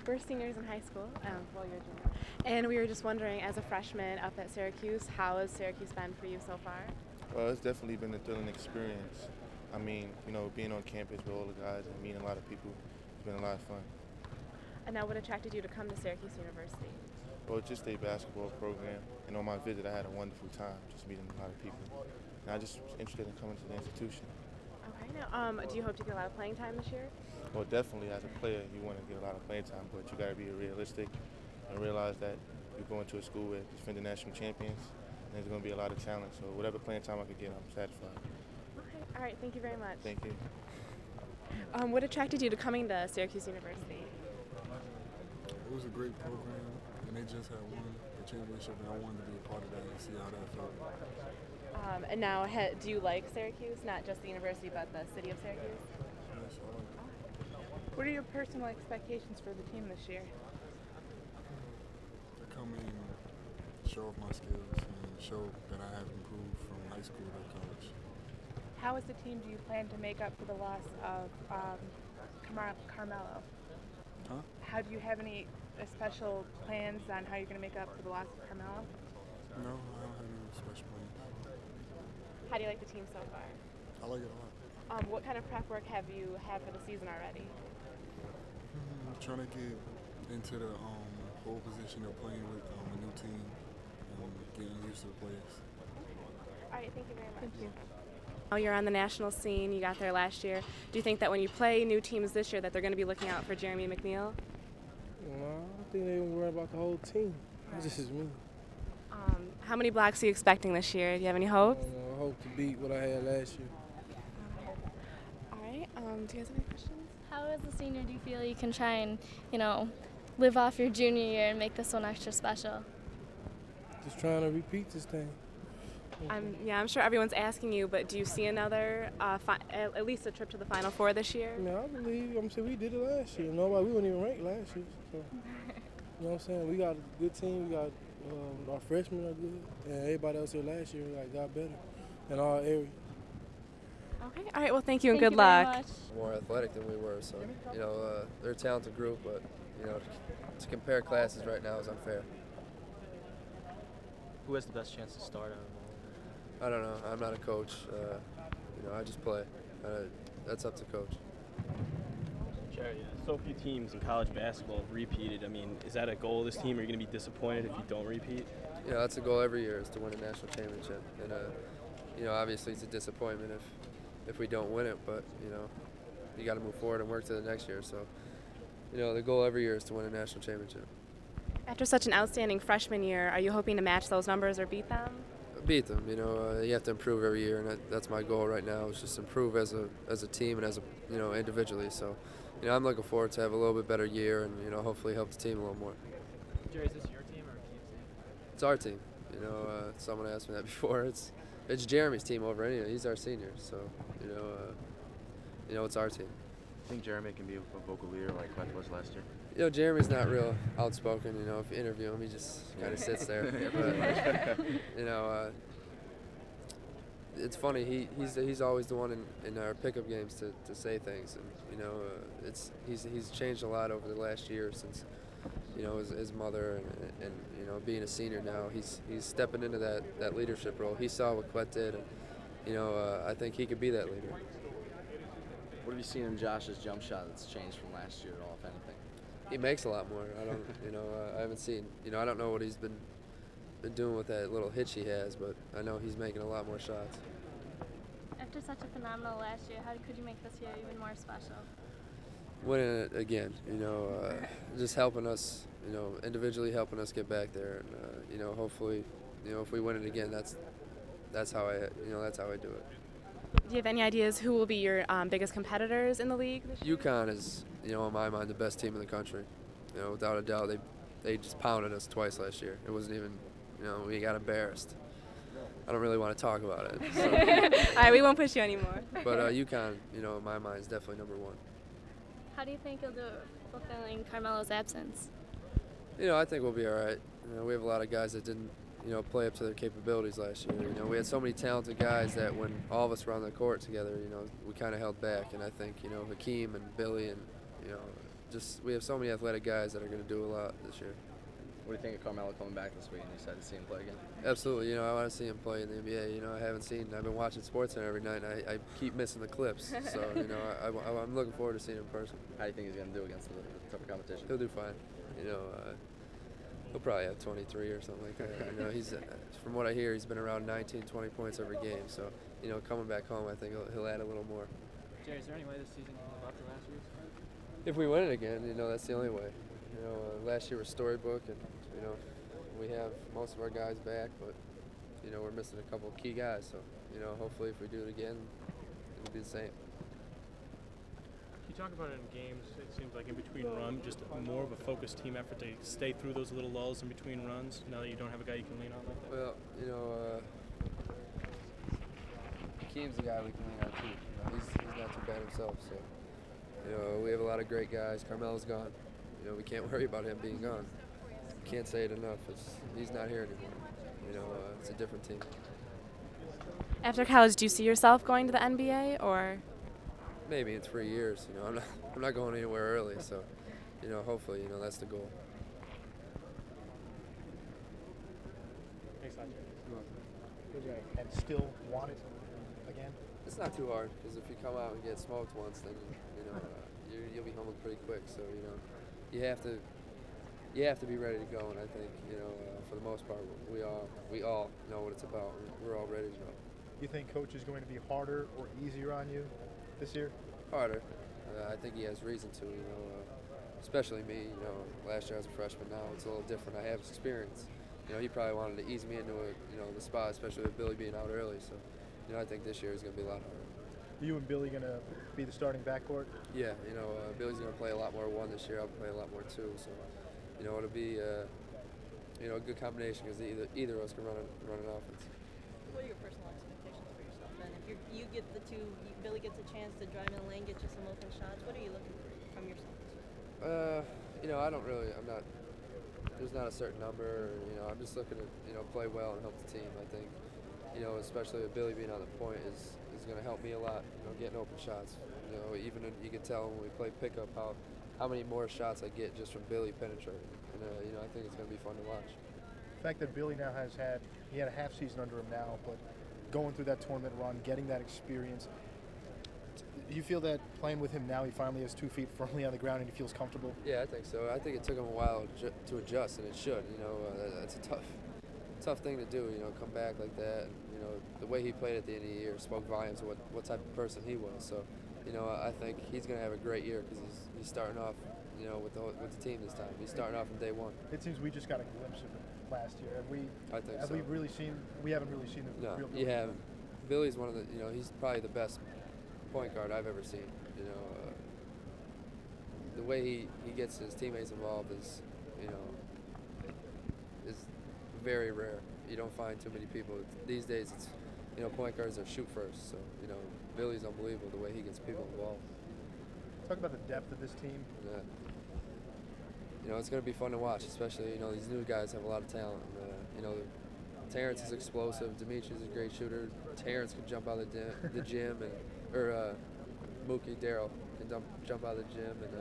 We're seniors in high school, well, you're a junior, and we were just wondering, as a freshman up at Syracuse, how has Syracuse been for you so far? Well, it's definitely been a thrilling experience. I mean, being on campus with all the guys and meeting a lot of people, it's been a lot of fun. And now, what attracted you to come to Syracuse University? Well, just a basketball program, and on my visit, I had a wonderful time, just meeting a lot of people. And I just was interested in coming to the institution. Okay, now, do you hope to get a lot of playing time this year? Well, definitely, as a player, you want to get a lot of playing time, but you got to be realistic and realize that you're going to a school with defending national champions, and there's going to be a lot of talent. So whatever playing time I could get, I'm satisfied. Okay, all right, thank you very much. Thank you. What attracted you to coming to Syracuse University? It was a great program, and they just had won the championship, and I wanted to be a part of that and see how that felt. And now, do you like Syracuse, not just the university, but the city of Syracuse? Yes, I like it. What are your personal expectations for the team this year? To come in and show off my skills and show that I have improved from high school to college. How as a team do you plan to make up for the loss of Carmelo? Huh? How do you have any special plans on how you're going to make up for the loss of Carmelo? No, I don't have any special plans. How do you like the team so far? I like it a lot. What kind of prep work have you had for the season already? I'm trying to get into the whole position of playing with a new team and getting used to the players. All right, thank you very much. Thank you. Oh, you're on the national scene. You got there last year. Do you think that when you play new teams this year that they're going to be looking out for Jeremy McNeil? No, I think they're worried about the whole team. Right. This is me. How many blocks are you expecting this year? Do you have any hopes? I hope to beat what I had last year. All right. Do you guys have any questions? How as a senior do you feel you can try and, live off your junior year and make this one extra special? Just trying to repeat this thing. I'm sure everyone's asking you, but do you see another, at least a trip to the Final Four this year? I believe, we did it last year. Nobody, we weren't even ranked last year. So, you know what I'm saying? We got a good team. We got our freshmen are good, and everybody else here last year got better in our area. Okay. All right. Well, thank you and Thank good you very luck. much. More athletic than we were, so they're a talented group, but to compare classes right now is unfair. Who has the best chance to start out of all? I don't know. I'm not a coach. I just play. That's up to coach. Jerry, so few teams in college basketball have repeated. I mean, is that a goal of this team? Are you going to be disappointed if you don't repeat? Yeah, that's a goal every year, is to win a national championship. And obviously it's a disappointment if we don't win it, but you got to move forward and work to the next year. So, the goal every year is to win a national championship. After such an outstanding freshman year, are you hoping to match those numbers or beat them? Beat them. You have to improve every year, and that's my goal right now. Is just improve as a team and as individually. So, I'm looking forward to have a little bit better year and hopefully help the team a little more. Jerry, is this your team or a team's team? It's our team. Someone asked me that before. It's Jeremy's team over anyway. He's our senior, so it's our team. I think Jeremy can be a vocal leader like Clef was last year. Jeremy's not real outspoken. If you interview him, he just kind of sits there. But, it's funny. He's always the one in our pickup games to say things, and he's changed a lot over the last year since his mother and being a senior now. He's stepping into that leadership role. He saw what Clet did, and I think he could be that leader. What have you seen in Josh's jump shot that's changed from last year at all, if anything? He makes a lot more. I don't, I haven't seen, I don't know what he's been doing with that little hitch he has, but I know he's making a lot more shots. After such a phenomenal last year, how could you make this year even more special? Winning it again, just helping us, individually helping us get back there, and hopefully, if we win it again, that's how I do it. Do you have any ideas who will be your biggest competitors in the league this year? UConn is, in my mind, the best team in the country. Without a doubt, they just pounded us twice last year. It wasn't even, we got embarrassed. I don't really want to talk about it. So. All right, we won't push you anymore. But UConn, in my mind, is definitely number one. How do you think you'll do fulfilling Carmelo's absence? I think we'll be all right. We have a lot of guys that didn't you know, play up to their capabilities last year. You know, we had so many talented guys that when all of us were on the court together, you know, we kind of held back. And I think, you know, Hakeem and Billy and, you know, just we have so many athletic guys that are going to do a lot this year. What do you think of Carmelo coming back this week and you excited to see him play again? Absolutely. You know, I want to see him play in the NBA. You know, I've been watching SportsCenter every night, and I keep missing the clips. So, you know, I'm looking forward to seeing him in person. How do you think he's going to do against the tougher competition? He'll do fine. You know, he'll probably have 23 or something like that. You know, he's from what I hear, he's been around 19, 20 points every game. So, you know, coming back home, I think he'll add a little more. Jerry, is there any way this season can live up to last year's? If we win it again, you know, that's the only way. You know, last year was storybook, and you know, we have most of our guys back, but you know, we're missing a couple of key guys. So, you know, hopefully, if we do it again, it'll be the same. You talk about it in games. It seems like in between run, just more of a focused team effort to stay through those little lulls in between runs. Now that you don't have a guy you can lean on like that. Well, you know, Keem's a guy we can lean on too. You know, he's not too bad himself. So, you know, we have a lot of great guys. Carmelo's gone. You know, we can't worry about him being gone. Can't say it enough. He's not here anymore. You know, it's a different team. After college, do you see yourself going to the NBA, or? Maybe in 3 years. You know, I'm not going anywhere early. So, you know, hopefully, you know, that's the goal. Thanks, Roger. And still want it again? It's not too hard because if you come out and get smoked once, then you know you'll be humbled pretty quick. So you know you have to be ready to go, and I think you know for the most part we all know what it's about. We're all ready to go. You think Coach is going to be harder or easier on you this year? Harder. I think he has reason to. You know, especially me. You know, last year I was a freshman. Now it's a little different. I have experience. You know, he probably wanted to ease me into the spot, especially with Billy being out early. So. You know, I think this year is going to be a lot harder. You and Billy going to be the starting backcourt? Yeah, you know, Billy's going to play a lot more 1 this year. I'll play a lot more 2. So, you know, it'll be, you know, a good combination because either of us can run an offense. What are your personal expectations for yourself then? If you get the two, Billy gets a chance to drive in the lane, get you some open shots, what are you looking for from yourself? You know, there's not a certain number. You know, I'm just looking to, you know, play well and help the team. I think. You know, especially with Billy being on the point is going to help me a lot. You know, getting open shots. You know, even you can tell when we play pickup how many more shots I get just from Billy penetrating. And you know, I think it's going to be fun to watch. The fact that Billy now had a half season under him now, but going through that tournament run, getting that experience. Do you feel that playing with him now, he finally has 2 feet firmly on the ground and he feels comfortable? Yeah, I think so. I think it took him a while to adjust, and it should. You know, that's a tough thing to do. You know, come back like that. And, you know, the way he played at the end of the year spoke volumes of what type of person he was. So, you know, I think he's going to have a great year because he's starting off, you know, with the team this time. He's starting off from day 1. It seems we just got a glimpse of it last year. Have we really seen? We haven't really seen the real. No, you haven't. Billy's one of the. You know, he's probably the best point guard I've ever seen. You know, the way he gets his teammates involved is, you know, is very rare. You don't find too many people these days. It's, you know, point guards are shoot first. So, you know, Billy's unbelievable the way he gets people involved. Talk about the depth of this team. Yeah. You know, it's going to be fun to watch, especially, you know, these new guys have a lot of talent. You know, Terrence is explosive. Demetrius is a great shooter. Terrence can jump out of the gym, or Mookie Darryl can jump out of the gym, and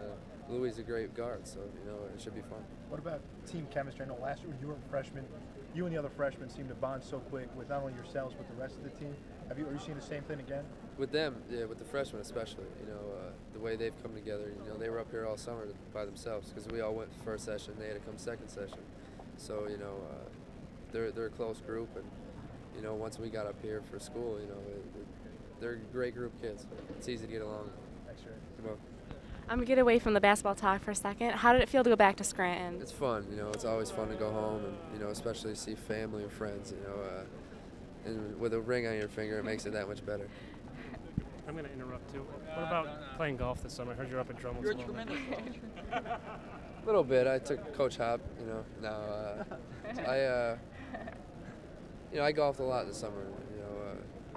Louis is a great guard. So, you know, it should be fun. What about team chemistry? I know last year when you were a freshman, you and the other freshmen seemed to bond so quick with not only yourselves but the rest of the team. Are you seeing the same thing again? With them, yeah, with the freshmen especially. You know, the way they've come together. You know, they were up here all summer by themselves because we all went first session. They had to come second session. So, you know, they're a close group, and you know, once we got up here for school, you know, they're a great group of kids. It's easy to get along. Thanks, Jerry. Come on. I'm going to get away from the basketball talk for a second. How did it feel to go back to Scranton? It's fun. You know, it's always fun to go home and, you know, especially see family and friends, you know. And with a ring on your finger, it makes it that much better. I'm going to interrupt, too. What about playing golf this summer? I heard you're up at Drummond's. You're a tremendous coach. A little bit. I took Coach Hop, you know. Now, you know, I golfed a lot this summer. You know,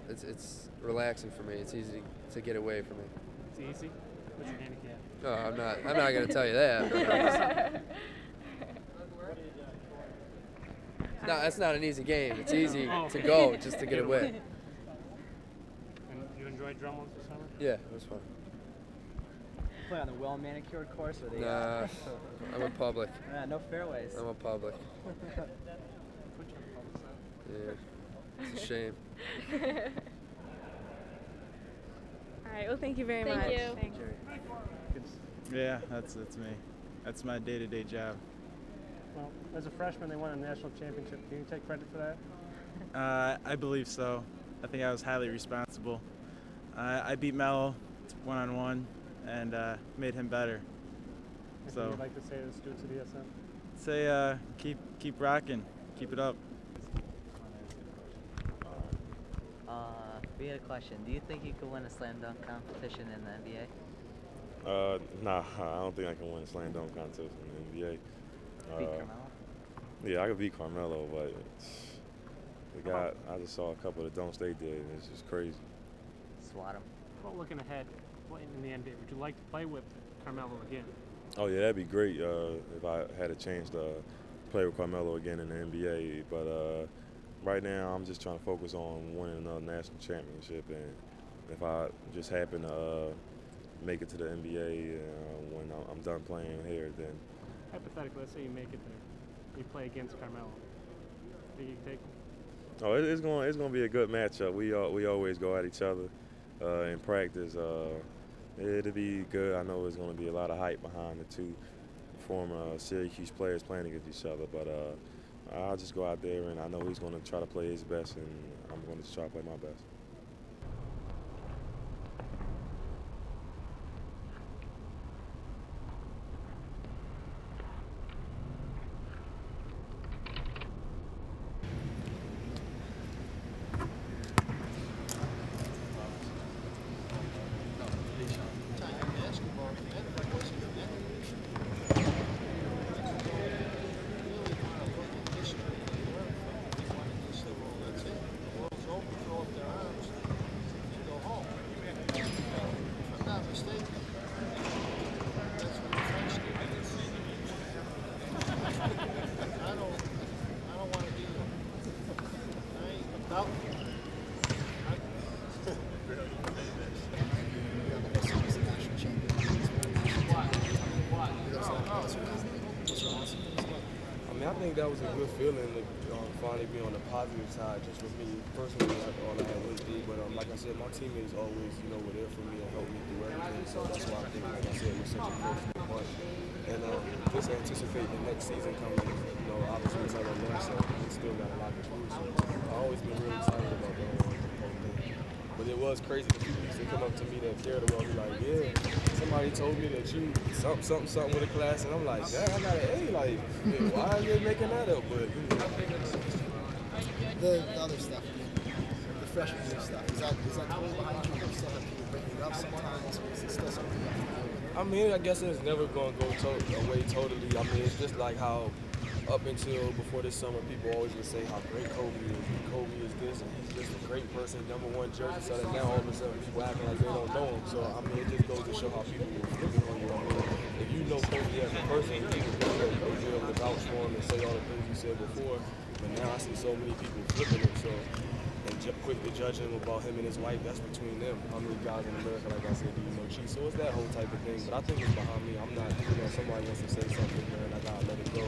it's relaxing for me. It's easy to get away from me. It's easy? What's your handicap? No, I'm not going to tell you that. No, that's not an easy game. It's easy to go just to get a win. And you enjoyed Drummonds this summer? Yeah, it was fun. Play on the well-manicured course, or the? Nah, I'm a public. No fairways. I'm a public. Yeah, it's a shame. All right. Well, thank you very much. Thank you. Thanks. Yeah, that's me. That's my day-to-day job. Well, as a freshman, they won a national championship. Can you take credit for that? I believe so. I think I was highly responsible. I beat Mello one-on-one and made him better. Anything you'd like to say to the students of DSM? Say keep rocking, keep it up. We had a question. Do you think you could win a slam dunk competition in the NBA? Nah, I don't think I can win a slam dunk contest in the NBA. Beat Carmelo? Yeah, I could beat Carmelo, but the guy, I just saw a couple of the dunks they did, and it's just crazy. Swat him. Well, looking ahead in the NBA, would you like to play with Carmelo again? Oh yeah, that'd be great if I had a chance to play with Carmelo again in the NBA. But right now, I'm just trying to focus on winning another national championship, and if I just happen to make it to the NBA when I'm done playing here, then. Hypothetically, let's say you make it there, you play against Carmelo. Think you can take him? Oh, it's going to be a good matchup. We always go at each other in practice. It'll be good. I know there's going to be a lot of hype behind the two former Syracuse players playing against each other, but I'll just go out there, and I know he's going to try to play his best, and I'm going to try to play my best. I think that was a good feeling to finally be on the positive side. Just with me personally, all I had was D. But like I said, my teammates always, were there for me and helped me through everything. So that's why I think, like I said, it was such a personal bunch. And just anticipate the next season coming. Obviously it's not on there, so we still got a lot to prove. So I've always been really excited about the whole thing. But it was crazy because people used to come up to me that cared about me like, yeah, somebody told me that you something with a class, and I'm like, dang, I got an A, like, why are they making that up? But the other stuff, the freshman year stuff, is that totally behind you? You still have people bringing it up sometimes, or is it still something you have to do? I mean, I guess it's never going to go away totally. I mean, it's just like how up until before this summer, people always would say how great Kobe is. Kobe is this, and he's just a great person, #1 jersey. So that now all of a sudden people acting like they don't know him. So I mean, it just goes to show how people will flip it on you. I mean, if you know Kobe as a person, people will be able to vouch for him and say all the things you said before. But now I see so many people flipping it. So and quickly judging him about him and his wife, that's between them. How many guys in America, like I said, do you know cheat? So it's that whole type of thing. But I think it's behind me. I'm not, somebody wants to say something, man, I gotta let it go.